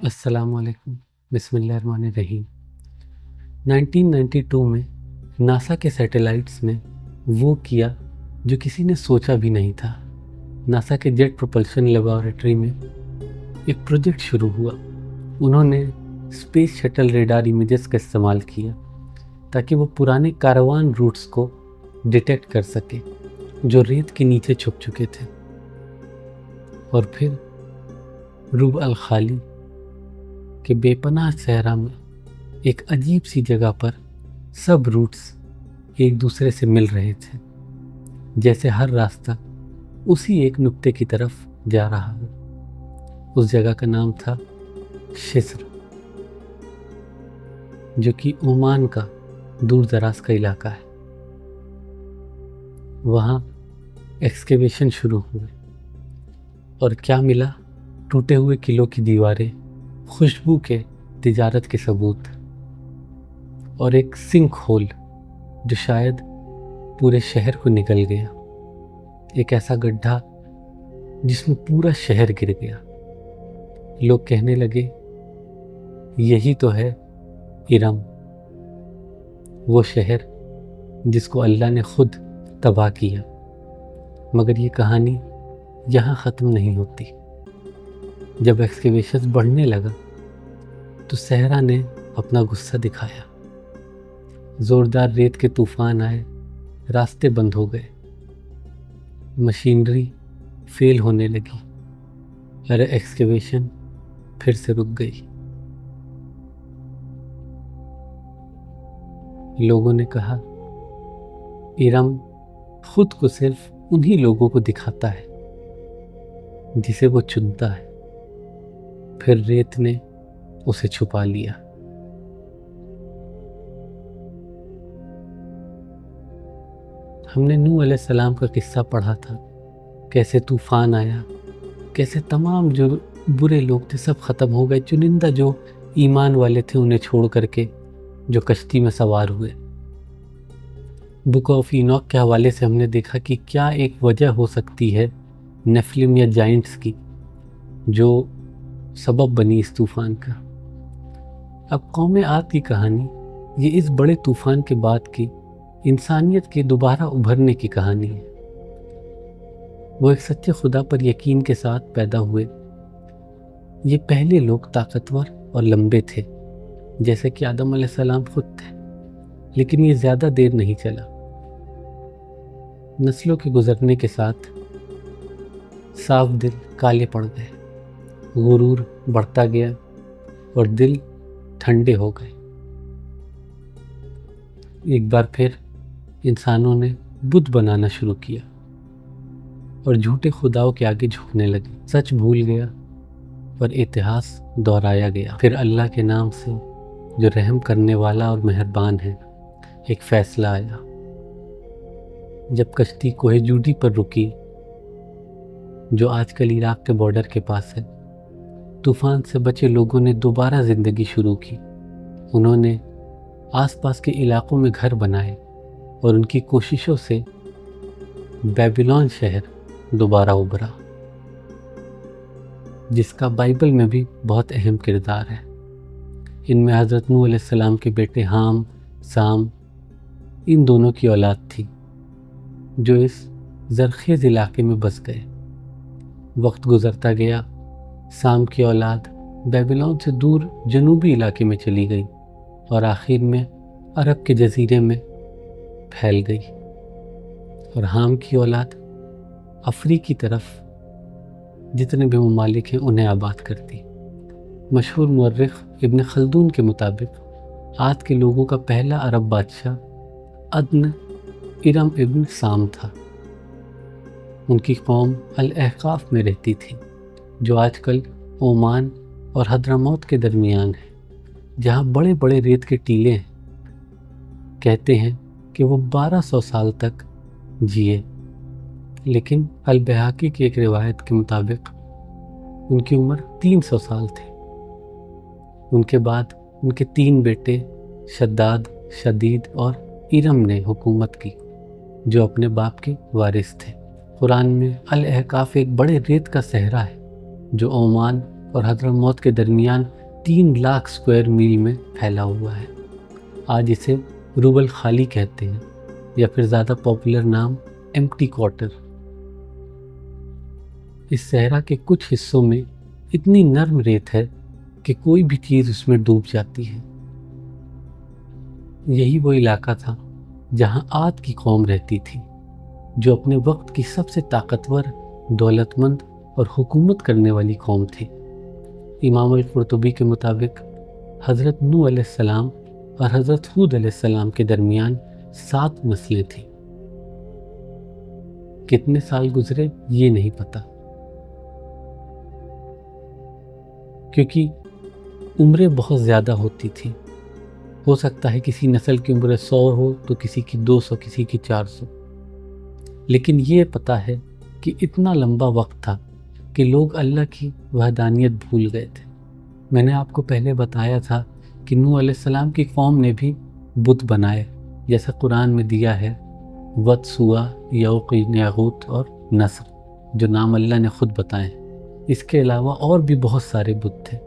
السلام علیکم، بسم اللہ الرحمن الرحیم۔ 1992 میں ناسا کے سیٹلائٹس نے وہ کیا جو کسی نے سوچا بھی نہیں تھا۔ ناسا کے جیٹ پروپلشن لیبارٹری میں ایک پروجیکٹ شروع ہوا۔ انہوں نے اسپیس شٹل ریڈار امیجز کا استعمال کیا تاکہ وہ پرانے کاروان روٹس کو ڈیٹیکٹ کر سکے جو ریت کے نیچے چھپ چکے تھے، اور پھر ربع الخالی کہ بے پناہ صحرا میں ایک عجیب سی جگہ پر سب روٹس ایک دوسرے سے مل رہے تھے، جیسے ہر راستہ اسی ایک نقطے کی طرف جا رہا ہے۔ اس جگہ کا نام تھا شسر، جو کہ عمان کا دور دراز کا علاقہ ہے۔ وہاں ایکسکیویشن شروع ہوئے اور کیا ملا؟ ٹوٹے ہوئے قلعوں کی دیواریں، خوشبو کے تجارت کے ثبوت، اور ایک سنک ہول جو شاید پورے شہر کو نکل گیا، ایک ایسا گڈھا جس میں پورا شہر گر گیا۔ لوگ کہنے لگے یہی تو ہے ارم، وہ شہر جس کو اللہ نے خود تباہ کیا۔ مگر یہ کہانی یہاں ختم نہیں ہوتی۔ جب ایکسکیویشن بڑھنے لگا تو صحرا نے اپنا غصہ دکھایا۔ زوردار ریت کے طوفان آئے، راستے بند ہو گئے، مشینری فیل ہونے لگی، اور ایکسکیویشن پھر سے رک گئی۔ لوگوں نے کہا ارم خود کو صرف انہی لوگوں کو دکھاتا ہے جسے وہ چنتا ہے۔ پھر ریت نے اسے چھپا لیا۔ ہم نے نوح علیہ السلام کا قصہ پڑھا تھا، کیسے طوفان آیا، کیسے تمام جو برے لوگ تھے سب ختم ہو گئے، چنندہ جو ایمان والے تھے انہیں چھوڑ کر کے جو کشتی میں سوار ہوئے۔ بک آف اینوک کے حوالے سے ہم نے دیکھا کہ کیا ایک وجہ ہو سکتی ہے نیفلم یا جائنٹس کی جو سبب بنی اس طوفان کا۔ اب قوم عاد کی کہانی یہ اس بڑے طوفان کے بعد کی انسانیت کے دوبارہ ابھرنے کی کہانی ہے۔ وہ ایک سچے خدا پر یقین کے ساتھ پیدا ہوئے۔ یہ پہلے لوگ طاقتور اور لمبے تھے، جیسے کہ آدم علیہ السلام خود تھے، لیکن یہ زیادہ دیر نہیں چلا۔ نسلوں کے گزرنے کے ساتھ صاف دل کالے پڑ گئے، غرور بڑھتا گیا اور دل ٹھنڈے ہو گئے۔ ایک بار پھر انسانوں نے بت بنانا شروع کیا اور جھوٹے خداؤں کے آگے جھکنے لگے۔ سچ بھول گیا اور اتہاس دہرایا گیا۔ پھر اللہ کے نام سے جو رحم کرنے والا اور مہربان ہے ایک فیصلہ آیا۔ جب کشتی کوہ جودی پر رکی، جو آج کل عراق کے بارڈر کے پاس ہے، طوفان سے بچے لوگوں نے دوبارہ زندگی شروع کی۔ انہوں نے آس پاس کے علاقوں میں گھر بنائے اور ان کی کوششوں سے بیبیلون شہر دوبارہ ابھرا، جس کا بائبل میں بھی بہت اہم کردار ہے۔ ان میں حضرت نوح علیہ السلام کے بیٹے حام، سام، ان دونوں کی اولاد تھی جو اس زرخیز علاقے میں بس گئے۔ وقت گزرتا گیا، سام کی اولاد بیبیلون سے دور جنوبی علاقے میں چلی گئی اور آخر میں عرب کے جزیرے میں پھیل گئی، اور حام کی اولاد افریقی طرف جتنے بھی ممالک ہیں انہیں آباد کرتی۔ مشہور مورخ ابن خلدون کے مطابق عاد کے لوگوں کا پہلا عرب بادشاہ عدن ارم ابن سام تھا۔ ان کی قوم الاحقاف میں رہتی تھی، جو آج کل عمان اور حضرموت کے درمیان ہے، جہاں بڑے بڑے ریت کے ٹیلے ہیں۔ کہتے ہیں کہ وہ 1200 سال تک جیے، لیکن البیہقی کی ایک روایت کے مطابق ان کی عمر 300 سال تھی۔ ان کے بعد ان کے 3 بیٹے شداد، شدید اور ارم نے حکومت کی جو اپنے باپ کے وارث تھے۔ قرآن میں الاحقاف ایک بڑے ریت کا صحرا ہے جو عمان اور حضرموت کے درمیان 3 لاکھ اسکوائر میل میں پھیلا ہوا ہے۔ آج اسے روب الخالی کہتے ہیں یا پھر زیادہ پاپولر نام ایمپٹی کوارٹر۔ اس صحرا کے کچھ حصوں میں اتنی نرم ریت ہے کہ کوئی بھی چیز اس میں ڈوب جاتی ہے۔ یہی وہ علاقہ تھا جہاں عاد کی قوم رہتی تھی جو اپنے وقت کی سب سے طاقتور، دولت مند اور حکومت کرنے والی قوم تھی۔ امام القرطبی کے مطابق حضرت نوح علیہ السلام اور حضرت ہود علیہ السلام کے درمیان 7 نسلیں تھیں۔ کتنے سال گزرے یہ نہیں پتہ، کیونکہ عمریں بہت زیادہ ہوتی تھیں۔ ہو سکتا ہے کسی نسل کی عمر 100 ہو تو کسی کی 200، کسی کی 400، لیکن یہ پتہ ہے کہ اتنا لمبا وقت تھا کہ لوگ اللہ کی وحدانیت بھول گئے تھے۔ میں نے آپ کو پہلے بتایا تھا کہ نوح علیہ السلام کی قوم نے بھی بت بنائے، جیسا قرآن میں دیا ہے ود، سوا، یعوق، یغوث اور نصر، جو نام اللہ نے خود بتائے۔ اس کے علاوہ اور بھی بہت سارے بت تھے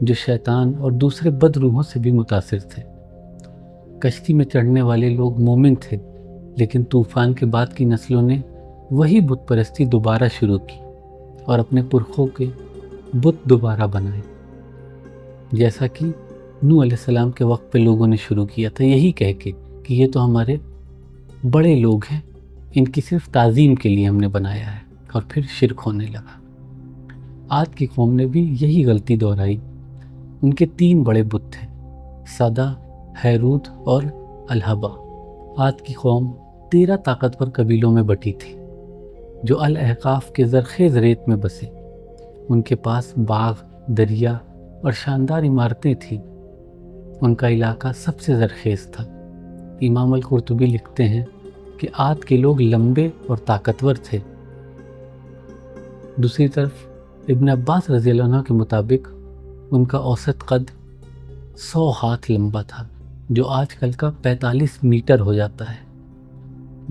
جو شیطان اور دوسرے بد روحوں سے بھی متاثر تھے۔ کشتی میں چڑھنے والے لوگ مومن تھے، لیکن طوفان کے بعد کی نسلوں نے وہی بت پرستی دوبارہ شروع کی اور اپنے پرخوں کے بت دوبارہ بنائے، جیسا کہ نوح علیہ السلام کے وقت پہ لوگوں نے شروع کیا تھا، یہی کہہ کے کہ یہ تو ہمارے بڑے لوگ ہیں، ان کی صرف تعظیم کے لیے ہم نے بنایا ہے، اور پھر شرک ہونے لگا۔ عاد کی قوم نے بھی یہی غلطی دہرائی۔ ان کے 3 بڑے بت تھے، صدا، ہیرود اور الہبا۔ عاد کی قوم 13 طاقتور قبیلوں میں بٹی تھی جو الاحقاف کے زرخیز ریت میں بسے۔ ان کے پاس باغ، دریا اور شاندار عمارتیں تھیں۔ ان کا علاقہ سب سے زرخیز تھا۔ امام القرطبی لکھتے ہیں کہ عاد کے لوگ لمبے اور طاقتور تھے۔ دوسری طرف ابن عباس رضی اللہ عنہ کے مطابق ان کا اوسط قد 100 ہاتھ لمبا تھا، جو آج کل کا 45 میٹر ہو جاتا ہے۔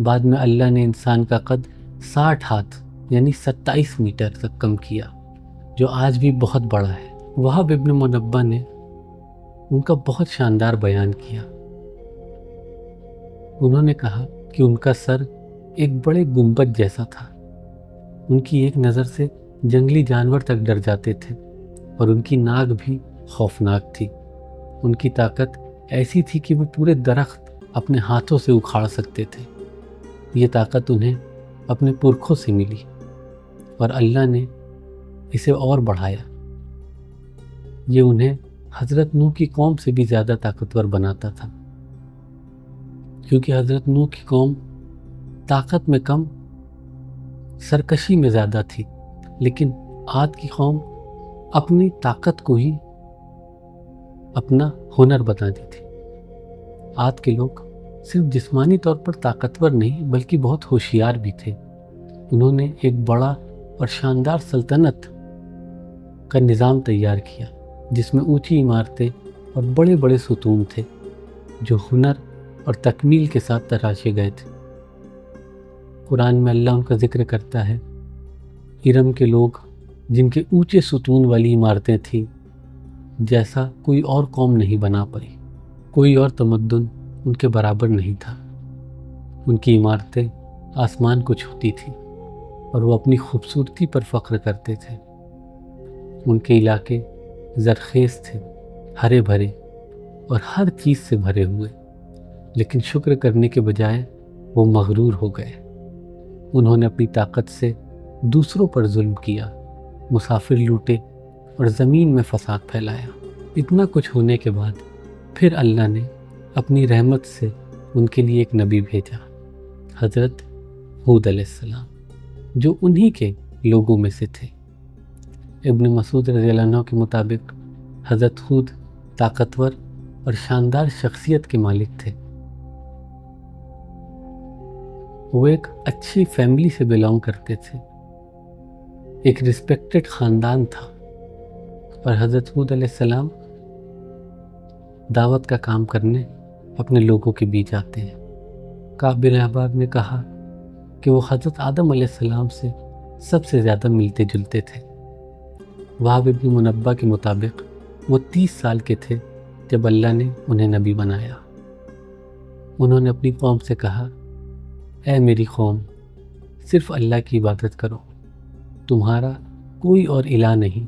بعد میں اللہ نے انسان کا قد 60 ہاتھ یعنی 27 میٹر تک کم کیا، جو آج بھی بہت بڑا ہے۔ وہب ابن منبہ نے ان کا بہت شاندار بیان کیا۔ انہوں نے کہا کہ ان کا سر ایک بڑے گنبد جیسا تھا۔ ان کی ایک نظر سے جنگلی جانور تک ڈر جاتے تھے، اور ان کی ناک بھی خوفناک تھی۔ ان کی طاقت ایسی تھی کہ وہ پورے درخت اپنے ہاتھوں سے اکھاڑ سکتے تھے۔ یہ طاقت انہیں اپنے پرکھوں سے ملی، اور اللہ نے اسے اور بڑھایا۔ یہ انہیں حضرت نوح کی قوم سے بھی زیادہ طاقتور بناتا تھا، کیونکہ حضرت نوح کی قوم طاقت میں کم، سرکشی میں زیادہ تھی، لیکن عاد کی قوم اپنی طاقت کو ہی اپنا ہنر بتا دی تھی۔ عاد کے لوگ صرف جسمانی طور پر طاقتور نہیں بلکہ بہت ہوشیار بھی تھے۔ انہوں نے ایک بڑا اور شاندار سلطنت کا نظام تیار کیا جس میں اونچی عمارتیں اور بڑے بڑے ستون تھے جو ہنر اور تکمیل کے ساتھ تراشے گئے تھے۔ قرآن میں اللہ ان کا ذکر کرتا ہے، ارم کے لوگ جن کے اونچے ستون والی عمارتیں تھیں، جیسا کوئی اور قوم نہیں بنا پائی، کوئی اور تمدن ان کے برابر نہیں تھا۔ ان کی عمارتیں آسمان کو چھوتی تھیں اور وہ اپنی خوبصورتی پر فخر کرتے تھے۔ ان کے علاقے زرخیز تھے، ہرے بھرے اور ہر چیز سے بھرے ہوئے، لیکن شکر کرنے کے بجائے وہ مغرور ہو گئے۔ انہوں نے اپنی طاقت سے دوسروں پر ظلم کیا، مسافر لوٹے اور زمین میں فساد پھیلایا۔ اتنا کچھ ہونے کے بعد پھر اللہ نے اپنی رحمت سے ان کے لیے ایک نبی بھیجا، حضرت ہود علیہ السلام، جو انہی کے لوگوں میں سے تھے۔ ابن مسعود رضی اللہ عنہ کے مطابق حضرت ہود طاقتور اور شاندار شخصیت کے مالک تھے۔ وہ ایک اچھی فیملی سے بلانگ کرتے تھے، ایک ریسپیکٹڈ خاندان تھا، اور حضرت ہود علیہ السلام دعوت کا کام کرنے اپنے لوگوں کے بیچ آتے ہیں۔ کعب بن احبار نے کہا کہ وہ حضرت آدم علیہ السلام سے سب سے زیادہ ملتے جلتے تھے۔ وہب ابن منبہ کے مطابق وہ 30 سال کے تھے جب اللہ نے انہیں نبی بنایا۔ انہوں نے اپنی قوم سے کہا، اے میری قوم، صرف اللہ کی عبادت کرو، تمہارا کوئی اور الہ نہیں،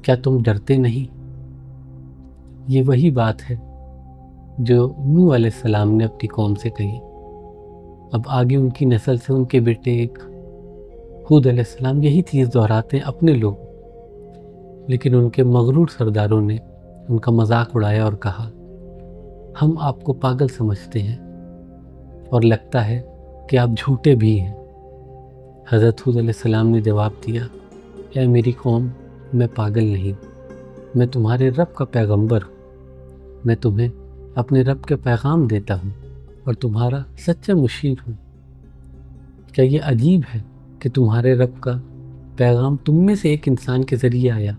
کیا تم ڈرتے نہیں؟ یہ وہی بات ہے جو نوح علیہ السلام نے اپنی قوم سے کہی۔ اب آگے ان کی نسل سے ان کے بیٹے ایک ہود علیہ السلام یہی چیز دہراتے ہیں اپنے لوگ، لیکن ان کے مغرور سرداروں نے ان کا مذاق اڑایا اور کہا، ہم آپ کو پاگل سمجھتے ہیں اور لگتا ہے کہ آپ جھوٹے بھی ہیں۔ حضرت ہود علیہ السلام نے جواب دیا، اے میری قوم، میں پاگل نہیں، میں تمہارے رب کا پیغمبر ہوں، میں تمہیں اپنے رب کے پیغام دیتا ہوں اور تمہارا سچا مشیر ہوں۔ کیا یہ عجیب ہے کہ تمہارے رب کا پیغام تم میں سے ایک انسان کے ذریعے آیا؟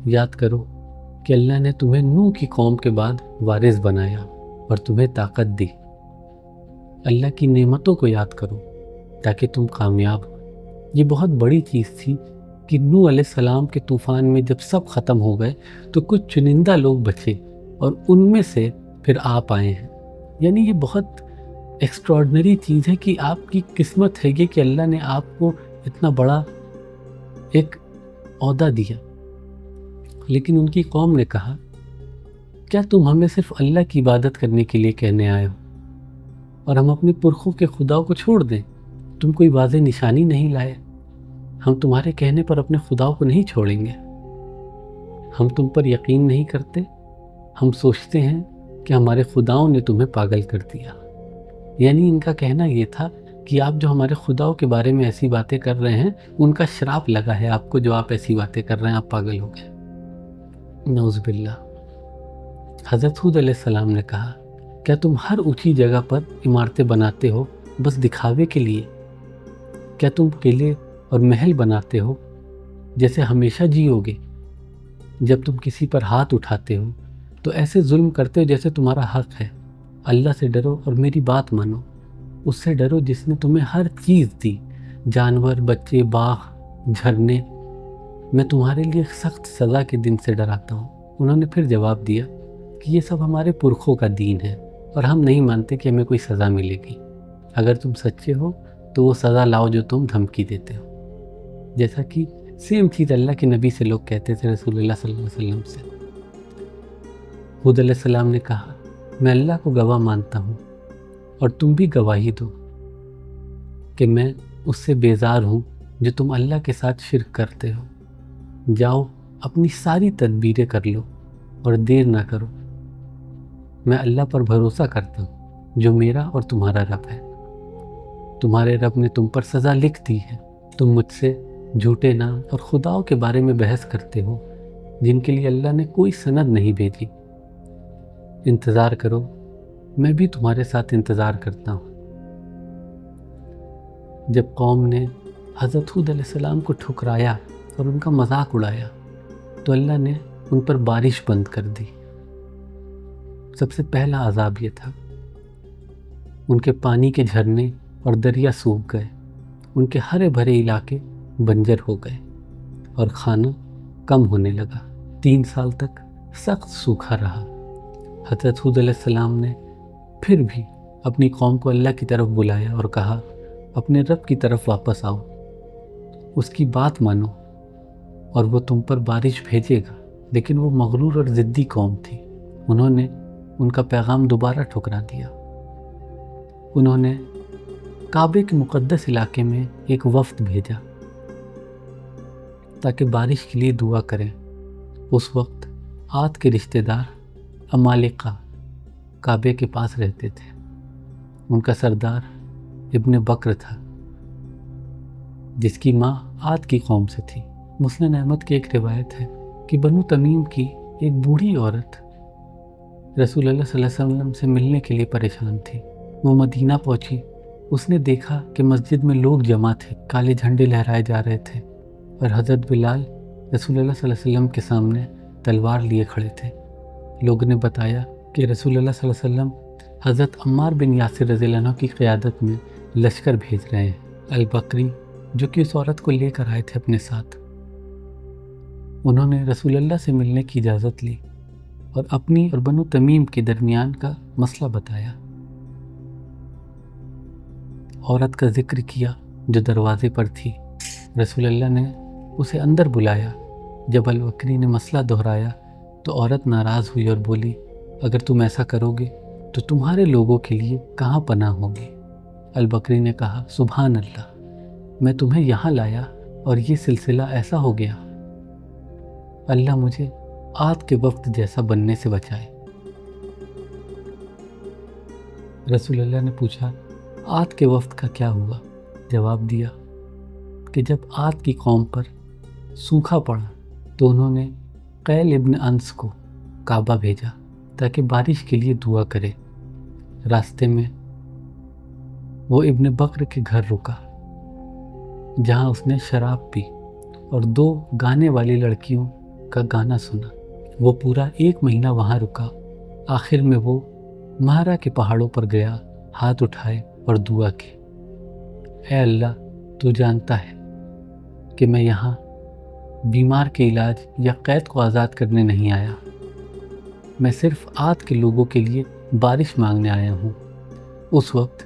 یاد کرو کہ اللہ نے تمہیں نوح کی قوم کے بعد وارث بنایا اور تمہیں طاقت دی۔ اللہ کی نعمتوں کو یاد کرو تاکہ تم کامیاب ہو۔ یہ بہت بڑی چیز تھی کہ نوح علیہ السلام کے طوفان میں جب سب ختم ہو گئے تو کچھ چنندہ لوگ بچے اور ان میں سے پھر آپ آئے ہیں۔ یعنی یہ بہت ایکسٹراڈنری چیز ہے کہ آپ کی قسمت ہے یہ کہ اللہ نے آپ کو اتنا بڑا ایک عہدہ دیا۔ لیکن ان کی قوم نے کہا، کیا تم ہمیں صرف اللہ کی عبادت کرنے کے لیے کہنے آئے ہو اور ہم اپنے پرخوں کے خداؤں کو چھوڑ دیں؟ تم کوئی واضح نشانی نہیں لائے؟ ہم تمہارے کہنے پر اپنے خداؤں کو نہیں چھوڑیں گے۔ ہم تم پر یقین نہیں کرتے، ہم سوچتے ہیں کہ ہمارے خداؤں نے تمہیں پاگل کر دیا۔ یعنی ان کا کہنا یہ تھا کہ آپ جو ہمارے خداؤں کے بارے میں ایسی باتیں کر رہے ہیں ان کا شراپ لگا ہے آپ کو، جو آپ ایسی باتیں کر رہے ہیں، آپ پاگل ہو گئے۔ نعوذ باللہ۔ حضرت ہود علیہ السلام نے کہا، کیا تم ہر اونچی جگہ پر عمارتیں بناتے ہو بس دکھاوے کے لیے؟ کیا تم قلعے اور محل بناتے ہو جیسے ہمیشہ جیو گے؟ جب تم کسی پر ہاتھ اٹھاتے ہو تو ایسے ظلم کرتے ہو جیسے تمہارا حق ہے۔ اللہ سے ڈرو اور میری بات مانو، اس سے ڈرو جس نے تمہیں ہر چیز دی، جانور، بچے، باغ، جھرنے۔ میں تمہارے لیے سخت سزا کے دن سے ڈراتا ہوں۔ انہوں نے پھر جواب دیا کہ یہ سب ہمارے پرخوں کا دین ہے اور ہم نہیں مانتے کہ ہمیں کوئی سزا ملے گی۔ اگر تم سچے ہو تو وہ سزا لاؤ جو تم دھمکی دیتے ہو۔ جیسا کہ سیم چیز اللہ کے نبی سے لوگ کہتے تھے، رسول اللہ صلی اللہ علیہ وسلم سے۔ ہود علیہ السلام نے کہا، میں اللہ کو گواہ مانتا ہوں اور تم بھی گواہی دو کہ میں اس سے بیزار ہوں جو تم اللہ کے ساتھ شرک کرتے ہو۔ جاؤ اپنی ساری تدبیریں کر لو اور دیر نہ کرو۔ میں اللہ پر بھروسہ کرتا ہوں جو میرا اور تمہارا رب ہے۔ تمہارے رب نے تم پر سزا لکھ دی ہے۔ تم مجھ سے جھوٹے نام اور خداؤں کے بارے میں بحث کرتے ہو جن کے لیے اللہ نے کوئی سند نہیں بھیجی۔ انتظار کرو، میں بھی تمہارے ساتھ انتظار کرتا ہوں۔ جب قوم نے حضرت ہود علیہ السلام کو ٹھکرایا اور ان کا مذاق اڑایا تو اللہ نے ان پر بارش بند کر دی۔ سب سے پہلا عذاب یہ تھا، ان کے پانی کے جھرنے اور دریا سوکھ گئے، ان کے ہرے بھرے علاقے بنجر ہو گئے اور کھانا کم ہونے لگا۔ 3 سال تک سخت سوکھا رہا۔ حضرت ہود علیہ السلام نے پھر بھی اپنی قوم کو اللہ کی طرف بلایا اور کہا، اپنے رب کی طرف واپس آؤ، اس کی بات مانو اور وہ تم پر بارش بھیجے گا۔ لیکن وہ مغرور اور ضدی قوم تھی، انہوں نے ان کا پیغام دوبارہ ٹھکرا دیا۔ انہوں نے کعبے کے مقدس علاقے میں ایک وفد بھیجا تاکہ بارش کے لیے دعا کریں۔ اس وقت عاد کے رشتہ دار عمالقہ کعبے کے پاس رہتے تھے۔ ان کا سردار ابن بکر تھا جس کی ماں عاد کی قوم سے تھی۔ مسند احمد کی ایک روایت ہے کہ بنو تمیم کی ایک بوڑھی عورت رسول اللہ صلی اللہ علیہ وسلم سے ملنے کے لیے پریشان تھی۔ وہ مدینہ پہنچی، اس نے دیکھا کہ مسجد میں لوگ جمع تھے، کالے جھنڈے لہرائے جا رہے تھے اور حضرت بلال رسول اللہ صلی اللہ علیہ وسلم کے سامنے تلوار لیے کھڑے تھے۔ لوگوں نے بتایا کہ رسول اللہ صلی اللہ علیہ وسلم حضرت عمار بن یاسر رضی اللہ عنہ کی قیادت میں لشکر بھیج رہے ہیں۔ البکری جو کہ اس عورت کو لے کر آئے تھے اپنے ساتھ، انہوں نے رسول اللہ سے ملنے کی اجازت لی اور اپنی اور بنو تمیم کے درمیان کا مسئلہ بتایا۔ عورت کا ذکر کیا جو دروازے پر تھی۔ رسول اللہ نے اسے اندر بلایا۔ جب البکری نے مسئلہ دہرایا تو عورت ناراض ہوئی اور بولی، اگر تم ایسا کرو گے تو تمہارے لوگوں کے لیے کہاں پناہ ہوگی؟ البکری نے کہا، سبحان اللہ، میں تمہیں یہاں لایا اور یہ سلسلہ ایسا ہو گیا۔ اللہ مجھے عاد کے وقت جیسا بننے سے بچائے۔ رسول اللہ نے پوچھا، عاد کے وقت کا کیا ہوا؟ جواب دیا کہ جب عاد کی قوم پر سوکھا پڑا تو انہوں نے قیل ابن انس کو کعبہ بھیجا تاکہ بارش کے لیے دعا کرے۔ راستے میں وہ ابن بکر کے گھر رکا جہاں اس نے شراب پی اور 2 گانے والی لڑکیوں کا گانا سنا۔ وہ پورا 1 مہینہ وہاں رکا۔ آخر میں وہ مہرا کے پہاڑوں پر گیا، ہاتھ اٹھائے اور دعا کی، اے اللہ، تو جانتا ہے کہ میں یہاں بیمار کے علاج یا قید کو آزاد کرنے نہیں آیا، میں صرف عاد کے لوگوں کے لیے بارش مانگنے آیا ہوں۔ اس وقت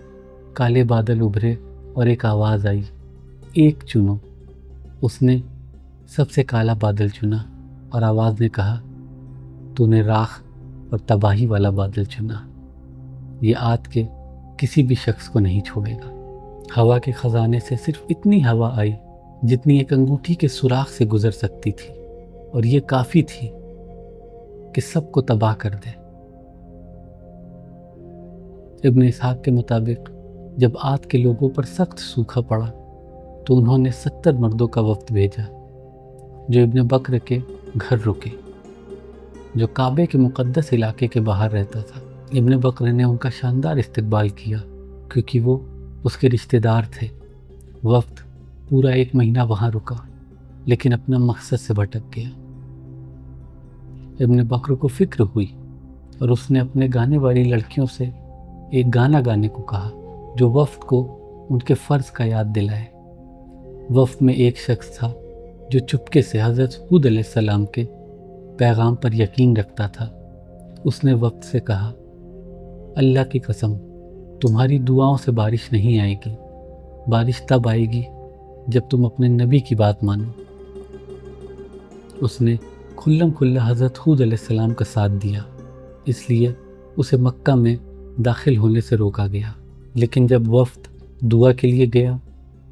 کالے بادل ابھرے اور ایک آواز آئی، ایک چنو۔ اس نے سب سے کالا بادل چنا اور آواز نے کہا، تو نے راکھ اور تباہی والا بادل چنا، یہ عاد کے کسی بھی شخص کو نہیں چھوڑے گا۔ ہوا کے خزانے سے صرف اتنی ہوا آئی جتنی ایک انگوٹھی کے سوراخ سے گزر سکتی تھی، اور یہ کافی تھی کہ سب کو تباہ کر دے۔ ابن اسحاق کے مطابق جب عاد کے لوگوں پر سخت سوکھا پڑا تو انہوں نے 70 مردوں کا وفد بھیجا جو ابن بکر کے گھر رکے، جو کعبے کے مقدس علاقے کے باہر رہتا تھا۔ ابن بکر نے ان کا شاندار استقبال کیا کیونکہ وہ اس کے رشتہ دار تھے۔ وفد پورا 1 مہینہ وہاں رکا لیکن اپنا مقصد سے بھٹک گیا۔ ابن بکر کو فکر ہوئی اور اس نے اپنے گانے والی لڑکیوں سے ایک گانا گانے کو کہا جو وفد کو ان کے فرض کا یاد دلائے۔ وفد میں ایک شخص تھا جو چپکے سے حضرت ہود علیہ السلام کے پیغام پر یقین رکھتا تھا۔ اس نے وفد سے کہا، اللہ کی قسم، تمہاری دعاؤں سے بارش نہیں آئے گی، بارش تب آئے گی جب تم اپنے نبی کی بات مانو۔ اس نے کھلم کھلا حضرت ہود علیہ السلام کا ساتھ دیا، اس لیے اسے مکہ میں داخل ہونے سے روکا گیا۔ لیکن جب وفد دعا کے لیے گیا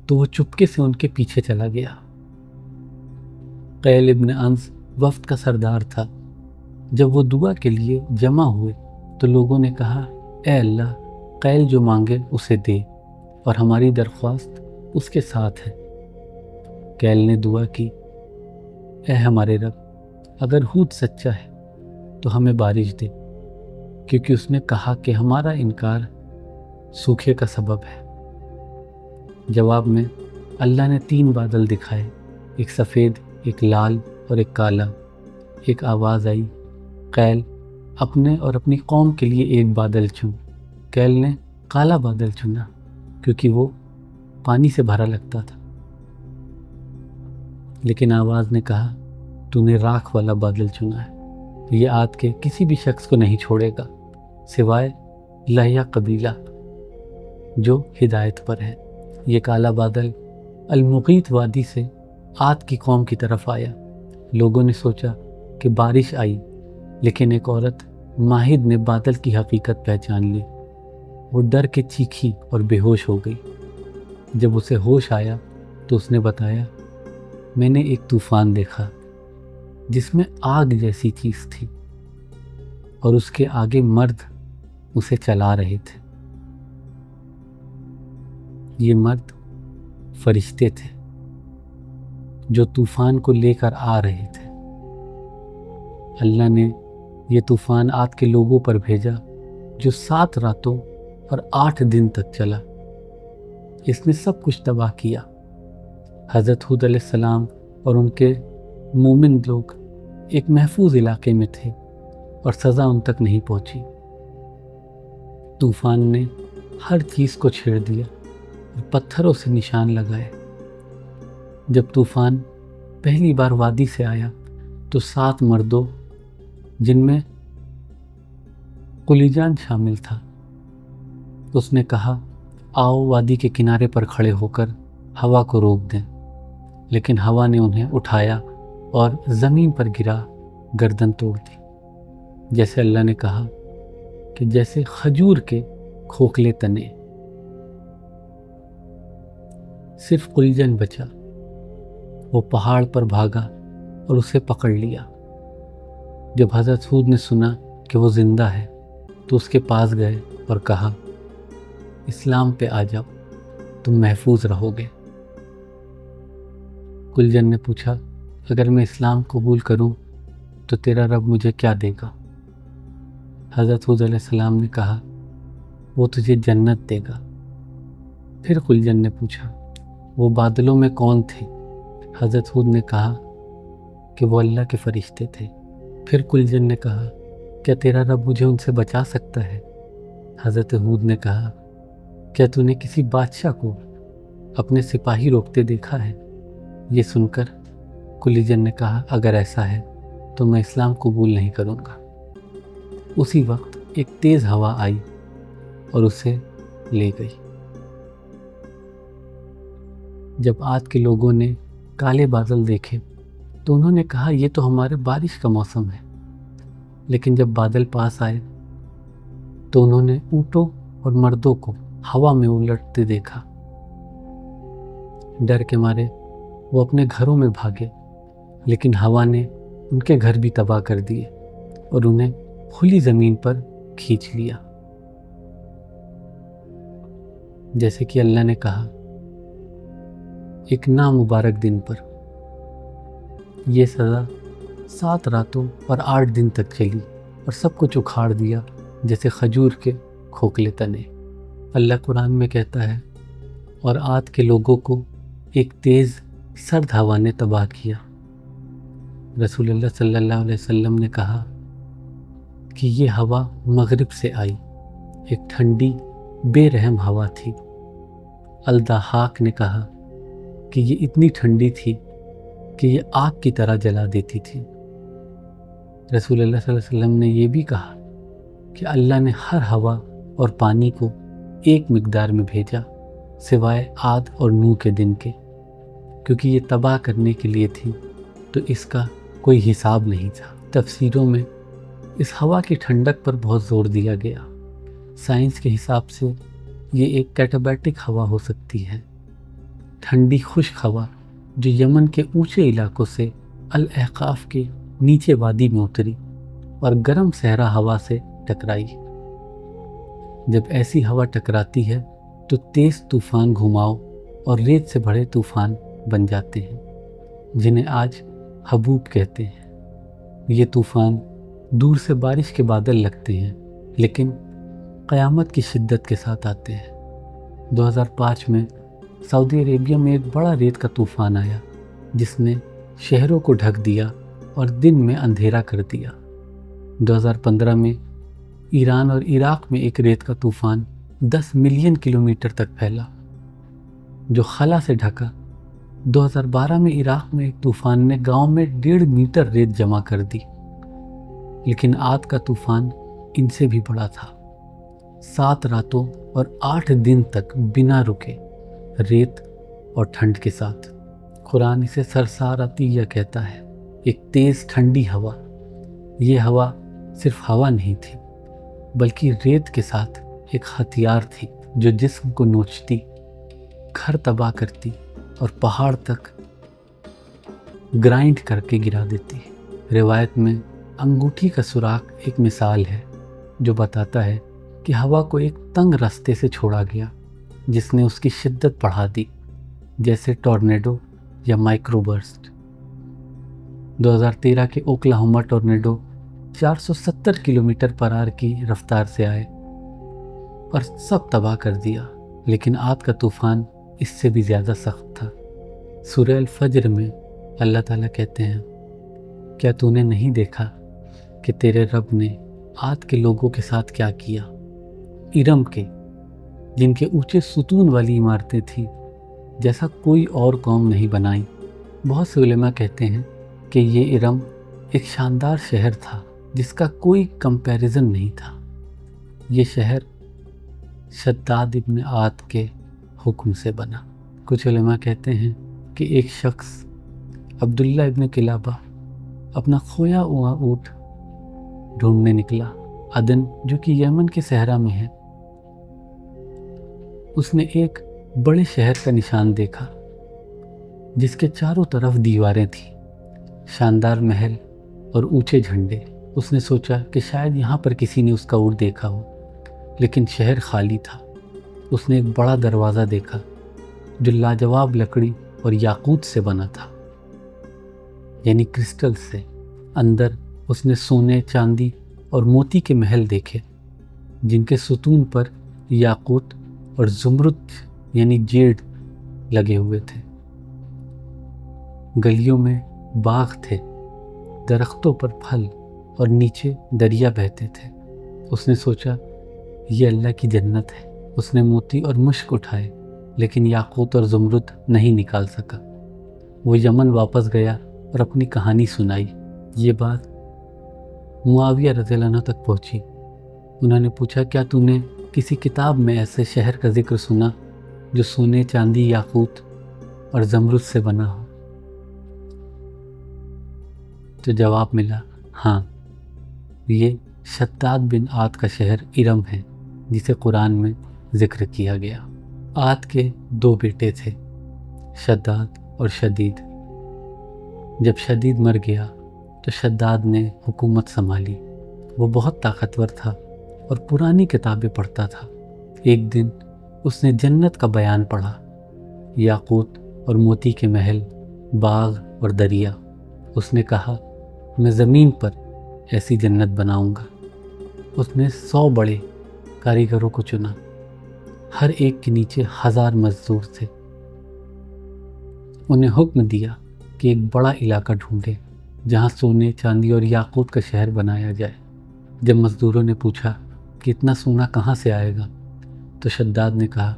تو وہ چپکے سے ان کے پیچھے چلا گیا۔ قیل ابن انس وفد کا سردار تھا۔ جب وہ دعا کے لیے جمع ہوئے تو لوگوں نے کہا، اے اللہ، قیل جو مانگے اسے دے اور ہماری درخواست اس کے ساتھ ہے۔ قیل نے دعا کی، اے ہمارے رب، اگر ہود سچا ہے تو ہمیں بارش دے، کیونکہ اس نے کہا کہ ہمارا انکار سوکھے کا سبب ہے۔ جواب میں اللہ نے 3 بادل دکھائے، ایک سفید، ایک لال اور ایک کالا۔ ایک آواز آئی، قیل، اپنے اور اپنی قوم کے لیے ایک بادل چن۔ قیل نے کالا بادل چنا کیونکہ وہ پانی سے بھرا لگتا تھا، لیکن آواز نے کہا، تو نے راکھ والا بادل چنا ہے، یہ عاد کے کسی بھی شخص کو نہیں چھوڑے گا سوائے لہیہ قبیلہ جو ہدایت پر ہے۔ یہ کالا بادل المغیث وادی سے عاد کی قوم کی طرف آیا۔ لوگوں نے سوچا کہ بارش آئی، لیکن ایک عورت ماہد نے بادل کی حقیقت پہچان لی۔ وہ ڈر کے چیخی اور بے ہوش ہو گئی۔ جب اسے ہوش آیا تو اس نے بتایا، میں نے ایک طوفان دیکھا جس میں آگ جیسی چیز تھی اور اس کے آگے مرد اسے چلا رہے تھے۔ یہ مرد فرشتے تھے جو طوفان کو لے کر آ رہے تھے۔ اللہ نے یہ طوفان عاد کے لوگوں پر بھیجا جو 7 راتوں اور 8 دن تک چلا۔ اس نے سب کچھ تباہ کیا۔ حضرت ہود علیہ السلام اور ان کے مومن لوگ ایک محفوظ علاقے میں تھے اور سزا ان تک نہیں پہنچی۔ طوفان نے ہر چیز کو چھیڑ دیا اور پتھروں سے نشان لگائے۔ جب طوفان پہلی بار وادی سے آیا تو 7 مردوں، جن میں قلی جان شامل تھا، اس نے کہا آؤ وادی کے کنارے پر کھڑے ہو کر ہوا کو روک دیں، لیکن ہوا نے انہیں اٹھایا اور زمین پر گرا گردن توڑ دی، جیسے اللہ نے کہا کہ جیسے کھجور کے کھوکھلے تنے۔ صرف قلجن بچا، وہ پہاڑ پر بھاگا اور اسے پکڑ لیا۔ جب حضرت ہود نے سنا کہ وہ زندہ ہے تو اس کے پاس گئے اور کہا اسلام پہ آ جاؤ، تم محفوظ رہو گے۔ قلجن نے پوچھا اگر میں اسلام قبول کروں تو تیرا رب مجھے کیا دے گا؟ حضرت ہود علیہ السلام نے کہا وہ تجھے جنت دے گا۔ پھر قلجن نے پوچھا وہ بادلوں میں کون تھے؟ حضرت ہود نے کہا کہ وہ اللہ کے فرشتے تھے۔ پھر قلجن نے کہا کیا تیرا رب مجھے ان سے بچا سکتا ہے؟ حضرت ہود نے کہا کیا تو نے کسی بادشاہ کو اپنے سپاہی روکتے دیکھا ہے؟ یہ سن کر قلجن نے کہا اگر ایسا ہے تو میں اسلام قبول نہیں کروں گا۔ اسی وقت ایک تیز ہوا آئی اور اسے لے گئی۔ جب عاد کے لوگوں نے کالے بادل دیکھے تو انہوں نے کہا یہ تو ہمارے بارش کا موسم ہے، لیکن جب بادل پاس آئے تو انہوں نے اونٹوں اور مردوں کو ہوا میں الٹتے دیکھا۔ ڈر کے مارے وہ اپنے گھروں میں بھاگے، لیکن ہوا نے ان کے گھر بھی تباہ کر دیے اور انہیں کھلی زمین پر کھینچ لیا، جیسے کہ اللہ نے کہا ایک نامبارک دن پر۔ یہ سزا 7 راتوں اور 8 دن تک چلی اور سب کچھ اکھاڑ دیا جیسے کھجور کے کھوکھلے تنے۔ اللہ قرآن میں کہتا ہے اور عاد کے لوگوں کو ایک تیز سرد ہوا نے تباہ کیا۔ رسول اللہ صلی اللہ علیہ وسلم نے کہا کہ یہ ہوا مغرب سے آئی، ایک ٹھنڈی بے رحم ہوا تھی۔ الضحاک نے کہا کہ یہ اتنی ٹھنڈی تھی کہ یہ آگ کی طرح جلا دیتی تھی۔ رسول اللہ صلی اللہ علیہ وسلم نے یہ بھی کہا کہ اللہ نے ہر ہوا اور پانی کو ایک مقدار میں بھیجا سوائے عاد اور نوح کے دن کے، کیونکہ یہ تباہ کرنے کے لیے تھی تو اس کا کوئی حساب نہیں تھا۔ تفسیروں میں اس ہوا کی ٹھنڈک پر بہت زور دیا گیا۔ سائنس کے حساب سے یہ ایک کیٹابیٹک ہوا ہو سکتی ہے، ٹھنڈی خشک ہوا جو یمن کے اونچے علاقوں سے الاحقاف کے نیچے وادی میں اتری اور گرم صحرا ہوا سے ٹکرائی۔ جب ایسی ہوا ٹکراتی ہے تو تیز طوفان گھماؤ اور ریت سے بھرے طوفان بن جاتے ہیں، جنہیں آج حبوب کہتے ہیں۔ یہ طوفان دور سے بارش کے بادل لگتے ہیں لیکن قیامت کی شدت کے ساتھ آتے ہیں۔ 2005 میں سعودی عربیہ میں ایک بڑا ریت کا طوفان آیا جس نے شہروں کو ڈھک دیا اور دن میں اندھیرا کر دیا۔ 2015 میں ایران اور عراق میں ایک ریت کا طوفان 10 ملین کلومیٹر تک پھیلا جو خلا سے ڈھکا۔ 2012 میں عراق میں ایک طوفان نے گاؤں میں 1.5 میٹر ریت جمع کر دی، لیکن عاد کا طوفان ان سے بھی بڑا تھا۔ 7 راتوں اور 8 دن تک بنا رکے ریت اور ٹھنڈ کے ساتھ۔ قرآن اسے سرسار عطیہ کہتا ہے، ایک تیز ٹھنڈی ہوا۔ یہ ہوا صرف ہوا نہیں تھی بلکہ ریت کے ساتھ ایک ہتھیار تھی جو جسم کو نوچتی، گھر تباہ کرتی اور پہاڑ تک گرائنڈ کر کے گرا دیتی۔ روایت میں انگوٹھی کا سوراخ ایک مثال ہے جو بتاتا ہے کہ ہوا کو ایک تنگ راستے سے چھوڑا گیا جس نے اس کی شدت بڑھا دی، جیسے ٹورنیڈو یا مائکرو برسٹ۔ 2013 کے اوکلاہوما ٹورنیڈو 470 کلومیٹر پر آور کی رفتار سے آئے اور سب تباہ کر دیا، لیکن عاد کا طوفان اس سے بھی زیادہ سخت تھا۔ سورہ الفجر میں اللہ تعالیٰ کہتے ہیں کیا تو نے نہیں دیکھا کہ تیرے رب نے عاد کے لوگوں کے ساتھ کیا کیا، ارم کے جن کے اونچے ستون والی عمارتیں تھیں جیسا کوئی اور قوم نہیں بنائی۔ بہت سے علماء کہتے ہیں کہ یہ ارم ایک شاندار شہر تھا جس کا کوئی کمپیریزن نہیں تھا۔ یہ شہر شداد ابن عاد کے حکم سے بنا۔ کچھ علماء کہتے ہیں کہ ایک شخص عبداللہ ابن کلابہ اپنا کھویا ہوا اونٹ ڈھونڈنے نکلا عدن، جو کہ یمن کے صحرا میں ہے۔ اس نے ایک بڑے شہر کا نشان دیکھا جس کے چاروں طرف دیواریں تھیں، شاندار محل اور اونچے جھنڈے۔ اس نے سوچا کہ شاید یہاں پر کسی نے اس کا اونٹ دیکھا ہو، لیکن شہر خالی تھا۔ اس نے ایک بڑا دروازہ دیکھا جو لاجواب لکڑی اور یاقوت سے بنا تھا، یعنی کرسٹل سے۔ اندر اس نے سونے، چاندی اور موتی کے محل دیکھے جن کے ستون پر یاقوت اور زمرد یعنی جیڈ لگے ہوئے تھے۔ گلیوں میں باغ تھے، درختوں پر پھل اور نیچے دریا بہتے تھے۔ اس نے سوچا یہ اللہ کی جنت ہے۔ اس نے موتی اور مشک اٹھائے لیکن یاقوت اور زمرد نہیں نکال سکا۔ وہ یمن واپس گیا اور اپنی کہانی سنائی۔ یہ بات معاویہ رضی اللہ عنہ تک پہنچی۔ انہوں نے پوچھا کیا تو نے کسی کتاب میں ایسے شہر کا ذکر سنا جو سونے، چاندی، یاقوت اور زمرد سے بنا ہو؟ تو جواب ملا ہاں، یہ شداد بن عاد کا شہر ارم ہے جسے قرآن میں ذکر کیا گیا۔ عاد کے 2 بیٹے تھے، شداد اور شدید۔ جب شدید مر گیا تو شداد نے حکومت سنبھالی۔ وہ بہت طاقتور تھا اور پرانی کتابیں پڑھتا تھا۔ ایک دن اس نے جنت کا بیان پڑھا، یاقوت اور موتی کے محل، باغ اور دریا۔ اس نے کہا میں زمین پر ایسی جنت بناؤں گا۔ اس نے 100 بڑے کاریگروں کو چنا، ہر ایک کے نیچے 1000 مزدور تھے۔ انہیں حکم دیا کہ ایک بڑا علاقہ ڈھونڈے جہاں سونے، چاندی اور یاقوت کا شہر بنایا جائے۔ جب مزدوروں نے پوچھا کہ اتنا سونا کہاں سے آئے گا تو شداد نے کہا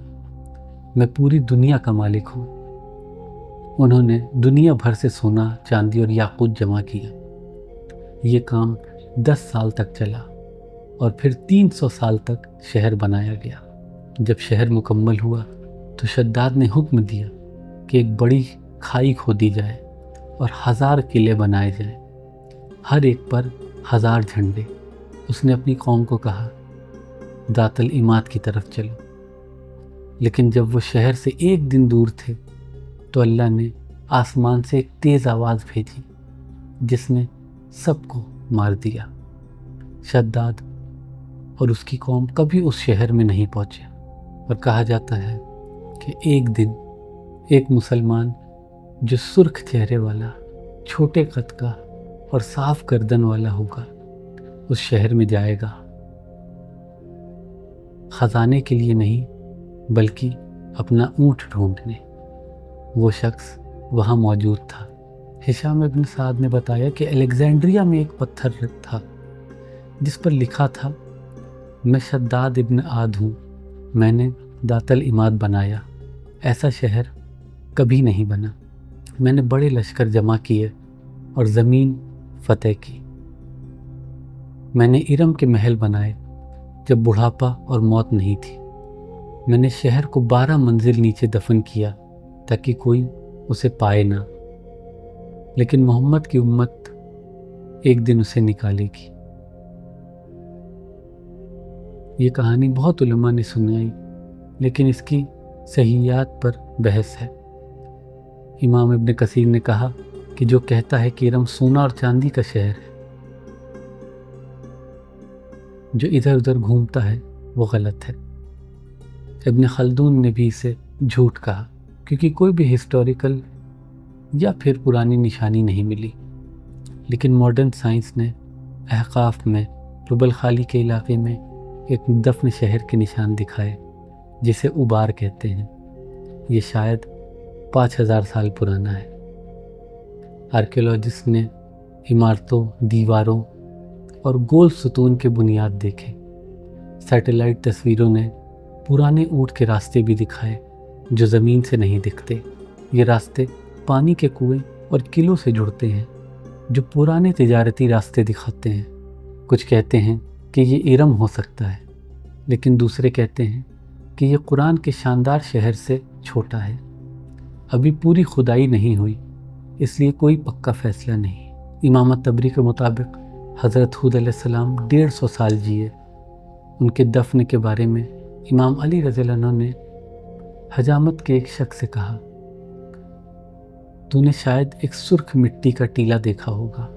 میں پوری دنیا کا مالک ہوں۔ انہوں نے دنیا بھر سے سونا، چاندی اور یاقوت جمع کیا۔ یہ کام 10 سال تک چلا اور پھر 300 سال تک شہر بنایا گیا۔ جب شہر مکمل ہوا تو شداد نے حکم دیا کہ ایک بڑی کھائی کھودی جائے اور 1000 قلعے بنائے جائیں، ہر ایک پر 1000 جھنڈے۔ اس نے اپنی قوم کو کہا ذات العماد کی طرف چلو۔ لیکن جب وہ شہر سے ایک دن دور تھے تو اللہ نے آسمان سے ایک تیز آواز بھیجی جس نے سب کو مار دیا۔ شداد اور اس کی قوم کبھی اس شہر میں نہیں پہنچے، اور کہا جاتا ہے کہ ایک دن ایک مسلمان جو سرخ چہرے والا، چھوٹے قد کا اور صاف گردن والا ہوگا اس شہر میں جائے گا، خزانے کے لیے نہیں بلکہ اپنا اونٹ ڈھونڈنے۔ وہ شخص وہاں موجود تھا۔ ہشام ابن سعد نے بتایا کہ الیگزینڈریا میں ایک پتھر تھا جس پر لکھا تھا میں شداد ابن عاد ہوں، میں نے ذات العماد بنایا، ایسا شہر کبھی نہیں بنا، میں نے بڑے لشکر جمع کیے اور زمین فتح کی، میں نے ارم کے محل بنائے جب بڑھاپا اور موت نہیں تھی، میں نے شہر کو 12 منزل نیچے دفن کیا تاکہ کوئی اسے پائے نہ، لیکن محمد کی امت ایک دن اسے نکالے گی۔ یہ کہانی بہت علماء نے سنائی لیکن اس کی صحیحیات پر بحث ہے۔ امام ابن کثیر نے کہا کہ جو کہتا ہے کہ ارم سونا اور چاندی کا شہر ہے، جو ادھر ادھر گھومتا ہے وہ غلط ہے۔ ابن خلدون نے بھی اسے جھوٹ کہا کیونکہ کوئی بھی ہسٹوریکل یا پھر پرانی نشانی نہیں ملی، لیکن ماڈرن سائنس نے احقاف میں رب الخالی کے علاقے میں ایک دفن شہر کے نشان دکھائے جسے ابار کہتے ہیں۔ یہ شاید 5000 سال پرانا ہے۔ آرکیولوجسٹ نے عمارتوں، دیواروں اور گول ستون کے بنیاد دیکھے۔ سیٹلائٹ تصویروں نے پرانے اونٹ کے راستے بھی دکھائے جو زمین سے نہیں دکھتے۔ یہ راستے پانی کے کنویں اور قلعوں سے جڑتے ہیں جو پرانے تجارتی راستے دکھاتے ہیں۔ کچھ کہتے ہیں کہ یہ ارم ہو سکتا ہے، لیکن دوسرے کہتے ہیں کہ یہ قرآن کے شاندار شہر سے چھوٹا ہے۔ ابھی پوری کھدائی نہیں ہوئی، اس لیے کوئی پکا فیصلہ نہیں۔ امام تبری کے مطابق حضرت ہود علیہ السلام 150 سال جیے۔ ان کے دفن کے بارے میں امام علی رضی اللہ عنہ نے حجامت کے ایک شخص سے کہا، تو نے شاید ایک سرخ مٹی کا ٹیلا دیکھا ہوگا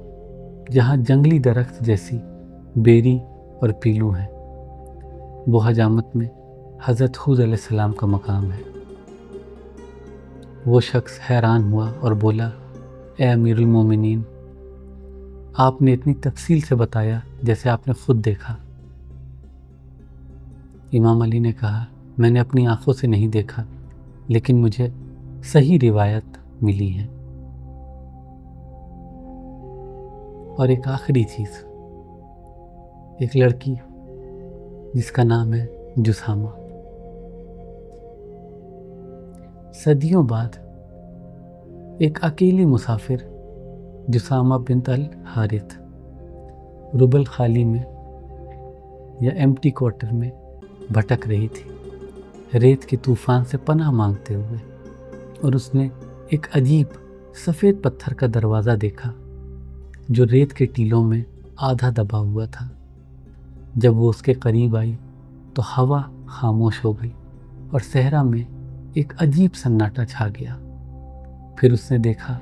جہاں جنگلی درخت جیسی بیری اور پیلو ہیں۔ وہ حجامت میں حضرت ہود علیہ السلام کا مقام ہے۔ وہ شخص حیران ہوا اور بولا، اے امیر المومنین، آپ نے اتنی تفصیل سے بتایا جیسے آپ نے خود دیکھا۔ امام علی نے کہا، میں نے اپنی آنکھوں سے نہیں دیکھا، لیکن مجھے صحیح روایت ملی ہے۔ اور ایک آخری چیز، ایک لڑکی جس کا نام ہے جسامہ، صدیوں بعد ایک اکیلی مسافر جسامہ بنت الحارث ربل خالی میں یا ایمٹی کوارٹر میں بھٹک رہی تھی، ریت کے طوفان سے پناہ مانگتے ہوئے، اور اس نے ایک عجیب سفید پتھر کا دروازہ دیکھا جو ریت کے ٹیلوں میں آدھا دبا ہوا تھا۔ جب وہ اس کے قریب آئی تو ہوا خاموش ہو گئی اور صحرا میں ایک عجیب سناٹا چھا گیا۔ پھر اس نے دیکھا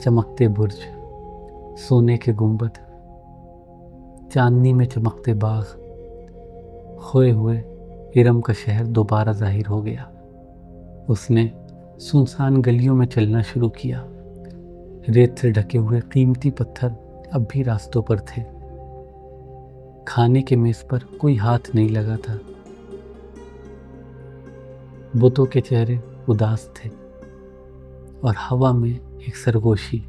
چمکتے برج، سونے کے گنبد، چاندنی میں چمکتے باغ، کھوئے ہوئے ارم کا شہر دوبارہ ظاہر ہو گیا۔ اس نے سنسان گلیوں میں چلنا شروع کیا۔ ریت سے ڈھکے ہوئے قیمتی پتھر اب بھی راستوں پر تھے۔ کھانے کے میز پر کوئی ہاتھ نہیں لگا تھا۔ بتوں کے چہرے اداس تھے اور ہوا میں ایک سرگوشی۔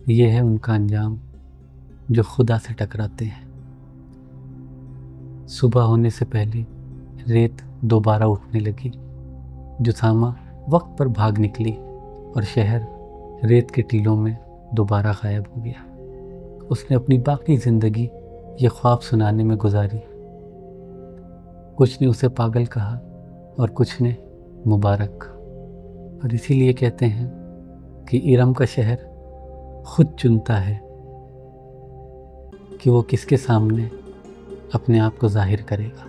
یہ ہے ان کا انجام جو خدا سے ٹکراتے ہیں۔ صبح ہونے سے پہلے ریت دوبارہ اٹھنے لگی۔ جسامہ وقت پر بھاگ نکلی اور شہر ریت کے ٹیلوں میں دوبارہ غائب ہو گیا۔ اس نے اپنی باقی زندگی یہ خواب سنانے میں گزاری۔ کچھ نے اسے پاگل کہا اور کچھ نے مبارک، اور اسی لیے کہتے ہیں کہ ارم کا شہر خود چنتا ہے کہ وہ کس کے سامنے اپنے آپ کو ظاہر کرے گا۔